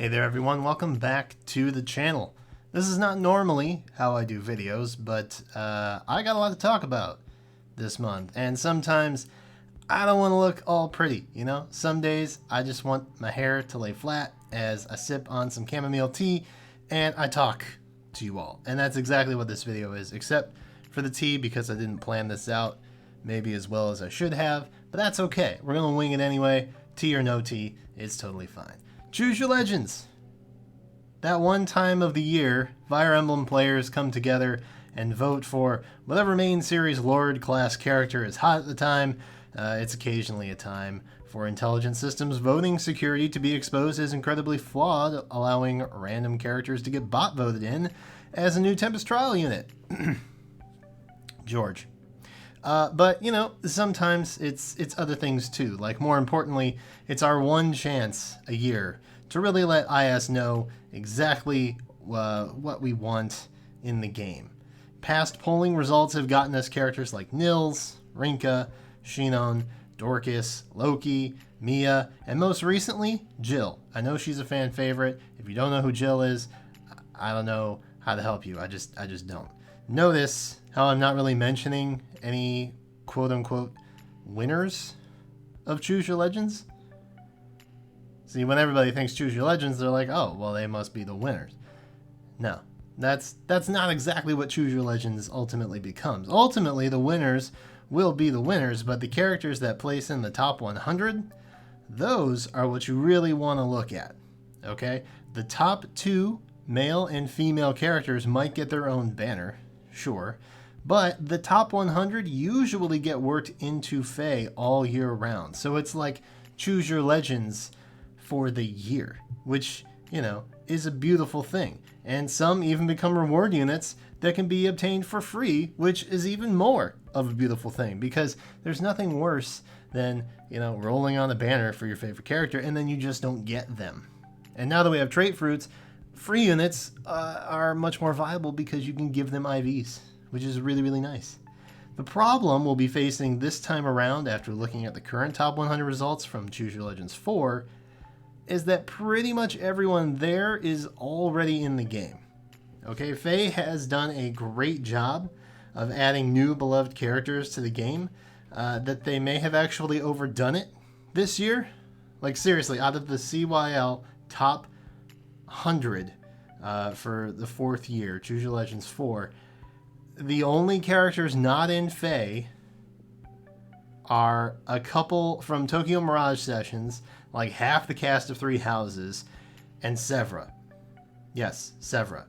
Hey there everyone, welcome back to the channel. This is not normally how I do videos, but I got a lot to talk about this month, and sometimes I don't want to look all pretty, you know? Some days I just want my hair to lay flat as I sip on some chamomile tea and I talk to you all. And that's exactly what this video is, except for the tea because I didn't plan this out maybe as well as I should have, but that's okay. We're gonna wing it anyway. Tea or no tea, it's totally fine. Choose your legends. That one time of the year, Fire Emblem players come together and vote for whatever main series Lord class character is hot at the time. It's occasionally a time for intelligent systems voting security to be exposed as incredibly flawed, allowing random characters to get bot voted in as a new Tempest trial unit. George. But, you know, sometimes it's other things too. Like, more importantly, it's our one chance a year to really let IS know exactly what we want in the game. Past polling results have gotten us characters like Nils, Rinka, Shinon, Dorcas, Loki, Mia, and most recently, Jill. I know she's a fan favorite. If you don't know who Jill is, I don't know how to help you. I just don't. Notice how I'm not really mentioning any quote-unquote winners of Choose Your Legends. See, when everybody thinks Choose Your Legends, they're like, oh, well, they must be the winners. No, that's not exactly what Choose Your Legends ultimately becomes. Ultimately, the winners will be the winners, but the characters that place in the top 100, those are what you really want to look at, okay? The top 2 male and female characters might get their own banner, sure, but the top 100 usually get worked into FEH all year round. So it's like Choose Your Legends for the year, which, you know, is a beautiful thing. And some even become reward units that can be obtained for free, which is even more of a beautiful thing, because there's nothing worse than, you know, rolling on a banner for your favorite character and then you just don't get them. And now that we have trait fruits, free units are much more viable because you can give them IVs, which is really, really nice. The problem we'll be facing this time around after looking at the current top 100 results from Choose Your Legends 4 is that pretty much everyone there is already in the game. Okay, FEH has done a great job of adding new beloved characters to the game, that they may have actually overdone it this year. Like, seriously, out of the CYL top 100 for the 4th year, Choose Your Legends 4, the only characters not in FEH are a couple from Tokyo Mirage Sessions, like half the cast of Three Houses, and Sevra. Yes, Sevra.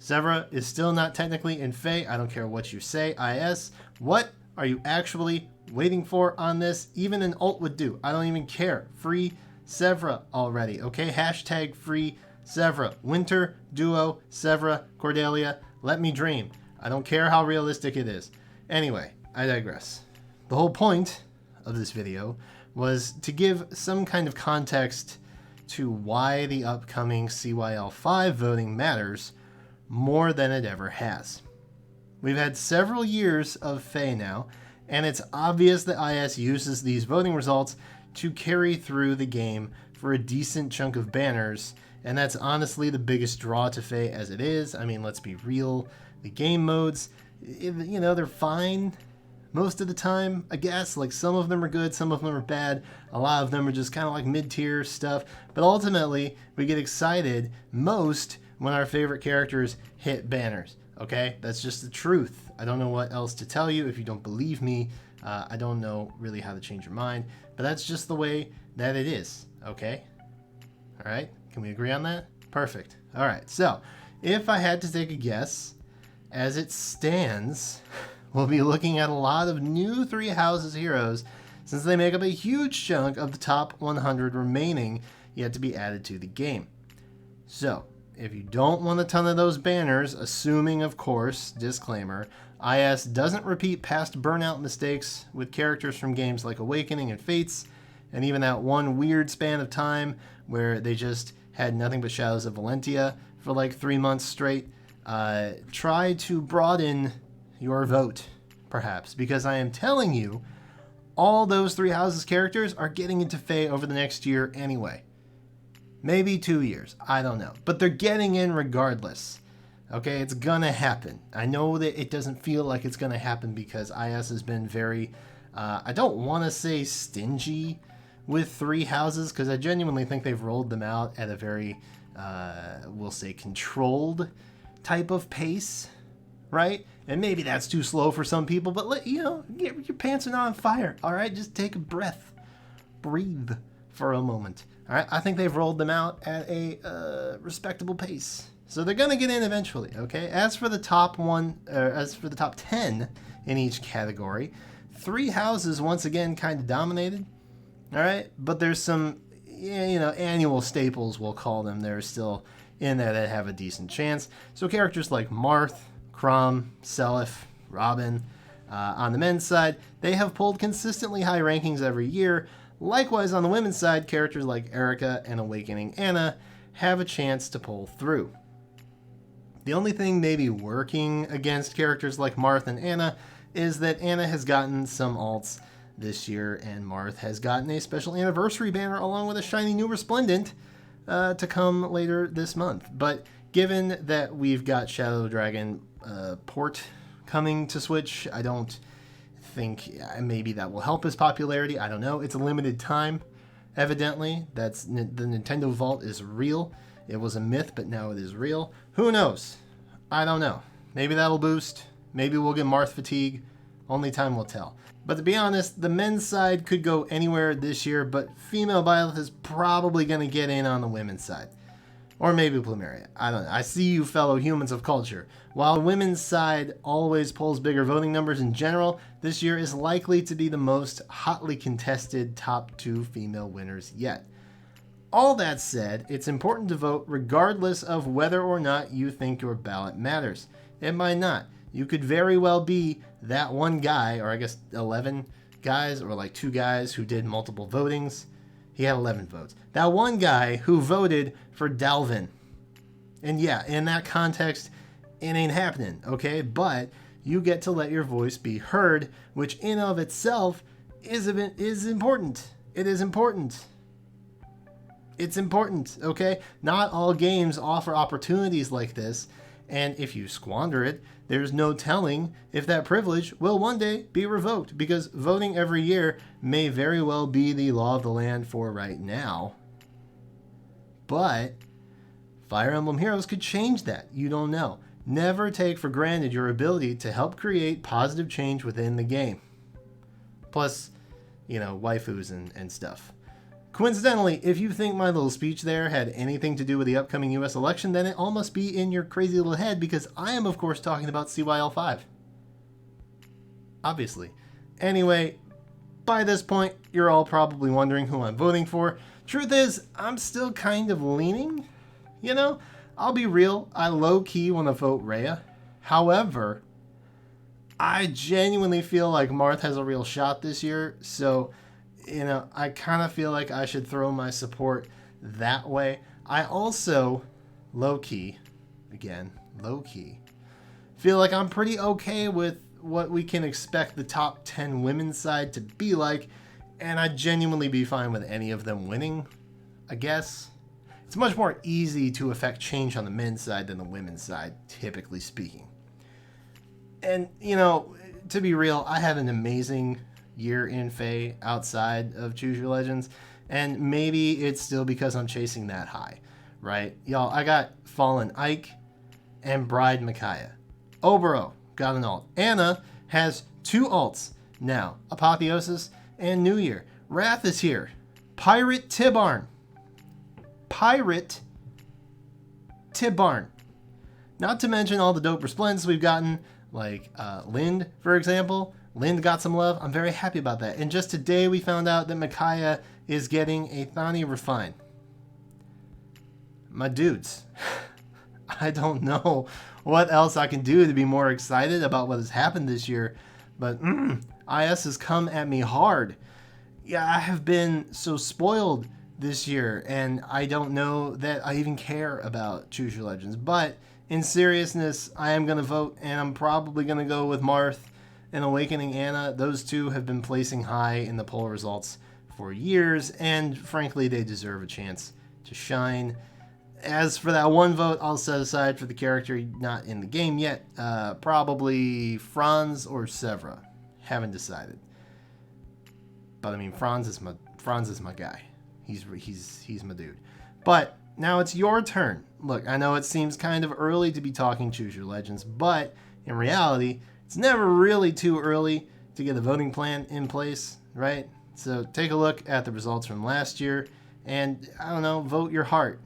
Sevra is still not technically in FEH. I don't care what you say, IS. What are you actually waiting for on this? Even an ult would do. I don't even care. Free Sevra already, okay? Hashtag free Sevra. Winter, Duo, Sevra, Cordelia, let me dream. I don't care how realistic it is. Anyway, I digress. The whole point of this video was to give some kind of context to why the upcoming CYL5 voting matters more than it ever has. We've had several years of FEH now, and it's obvious that IS uses these voting results to carry through the game for a decent chunk of banners, and that's honestly the biggest draw to FEH as it is. I mean, let's be real. The game modes, you know, they're fine most of the time, I guess. Like, some of them are good, some of them are bad. A lot of them are just kind of like mid-tier stuff. But ultimately, we get excited most when our favorite characters hit banners, okay? That's just the truth. I don't know what else to tell you. If you don't believe me, I don't know really how to change your mind. But that's just the way that it is, okay? All right, can we agree on that? Perfect. All right, so if I had to take a guess, as it stands, we'll be looking at a lot of new Three Houses heroes, since they make up a huge chunk of the top 100 remaining yet to be added to the game. So, if you don't want a ton of those banners, assuming, of course, disclaimer, IS doesn't repeat past burnout mistakes with characters from games like Awakening and Fates, and even that one weird span of time where they just had nothing but Shadows of Valentia for like 3 months straight, try to broaden your vote, perhaps, because I am telling you, all those Three Houses characters are getting into FEH over the next year anyway. Maybe 2 years. I don't know. But they're getting in regardless. Okay, it's gonna happen. I know that it doesn't feel like it's gonna happen because IS has been very, I don't want to say stingy with 3 houses, because I genuinely think they've rolled them out at a very, we'll say, controlled type of pace, right? And maybe that's too slow for some people, but your pants are not on fire, all right? Just take a breath. Breathe for a moment. All right, I think they've rolled them out at a respectable pace. So they're going to get in eventually, okay? As for the top 10 in each category, 3 houses once again kind of dominated, all right? But there's some, annual staples, we'll call them. They're still in there that have a decent chance. So characters like Marth, Crom, Seliph, Robin. On the men's side, they have pulled consistently high rankings every year. Likewise, on the women's side, characters like Erica and Awakening Anna have a chance to pull through. The only thing maybe working against characters like Marth and Anna is that Anna has gotten some alts this year, and Marth has gotten a special anniversary banner along with a shiny new Resplendent to come later this month. But given that we've got Shadow Dragon port coming to Switch, I don't think maybe that will help his popularity. I don't know. It's a limited time, evidently. The Nintendo Vault is real. It was a myth, but now it is real. Who knows? I don't know. Maybe that'll boost. Maybe we'll get Marth fatigue. Only time will tell. But to be honest, the men's side could go anywhere this year, but female Byleth is probably going to get in on the women's side. Or maybe Plumeria. I don't know. I see you, fellow humans of culture. While the women's side always pulls bigger voting numbers in general, this year is likely to be the most hotly contested top 2 female winners yet. All that said, it's important to vote regardless of whether or not you think your ballot matters. It might not. You could very well be that one guy, or I guess 11 guys, or like 2 guys who did multiple votings. He had 11 votes. That one guy who voted for Dalvin. And yeah, in that context, it ain't happening, okay? But you get to let your voice be heard, which in of itself is important. It is important. It's important, okay? Not all games offer opportunities like this, and if you squander it, there's no telling if that privilege will one day be revoked, because voting every year may very well be the law of the land for right now. But Fire Emblem Heroes could change that. You don't know. Never take for granted your ability to help create positive change within the game. Plus, waifus and stuff. Coincidentally, if you think my little speech there had anything to do with the upcoming US election, then it all must be in your crazy little head, because I am, of course, talking about CYL5. Obviously. Anyway, by this point, you're all probably wondering who I'm voting for. Truth is, I'm still kind of leaning. I'll be real, I low-key want to vote Rhea. However, I genuinely feel like Marth has a real shot this year, so I kind of feel like I should throw my support that way. I also, low-key, feel like I'm pretty okay with what we can expect the top 10 women's side to be like, and I'd genuinely be fine with any of them winning, I guess. It's much more easy to affect change on the men's side than the women's side, typically speaking. And, to be real, I had an amazing year in FEH outside of Choose Your Legends, and maybe it's still because I'm chasing that high, right? Y'all, I got Fallen Ike and Bride Micaiah. Obero got an alt. Anna has 2 alts now, Apotheosis and New Year. Wrath is here. Pirate Tibarn. Not to mention all the dope resplendents we've gotten, like Lind, for example. Lind got some love. I'm very happy about that. And just today we found out that Micaiah is getting a Thani Refine. My dudes, I don't know what else I can do to be more excited about what has happened this year, but IS has come at me hard. Yeah, I have been so spoiled this year, and I don't know that I even care about Choose Your Legends. But in seriousness, I am going to vote, and I'm probably going to go with Marth and Awakening Anna. Those 2 have been placing high in the poll results for years, and frankly, they deserve a chance to shine. As for that one vote, I'll set aside for the character not in the game yet. Probably Franz or Severa. Haven't decided. But I mean, Franz is my guy. He's my dude. But now it's your turn. Look, I know it seems kind of early to be talking Choose Your Legends, but in reality, it's never really too early to get a voting plan in place, right? So take a look at the results from last year, and I don't know, vote your heart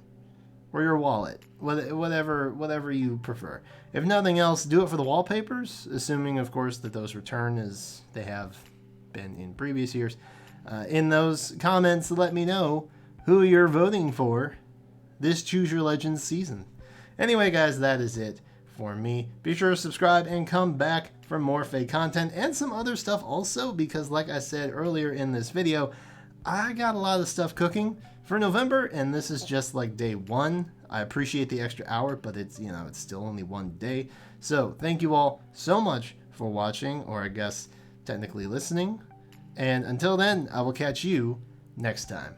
or your wallet, whatever you prefer. If nothing else, do it for the wallpapers, assuming, of course, that those return as they have been in previous years. In those comments, let me know who you're voting for this Choose Your Legends season. Anyway, guys, that is it for me. Be sure to subscribe and come back for more fake content and some other stuff also, because like I said earlier in this video, I got a lot of stuff cooking for November, and this is just like day one. I appreciate the extra hour, but it's, you know, it's still only one day. So thank you all so much for watching, or I guess technically listening. And until then, I will catch you next time.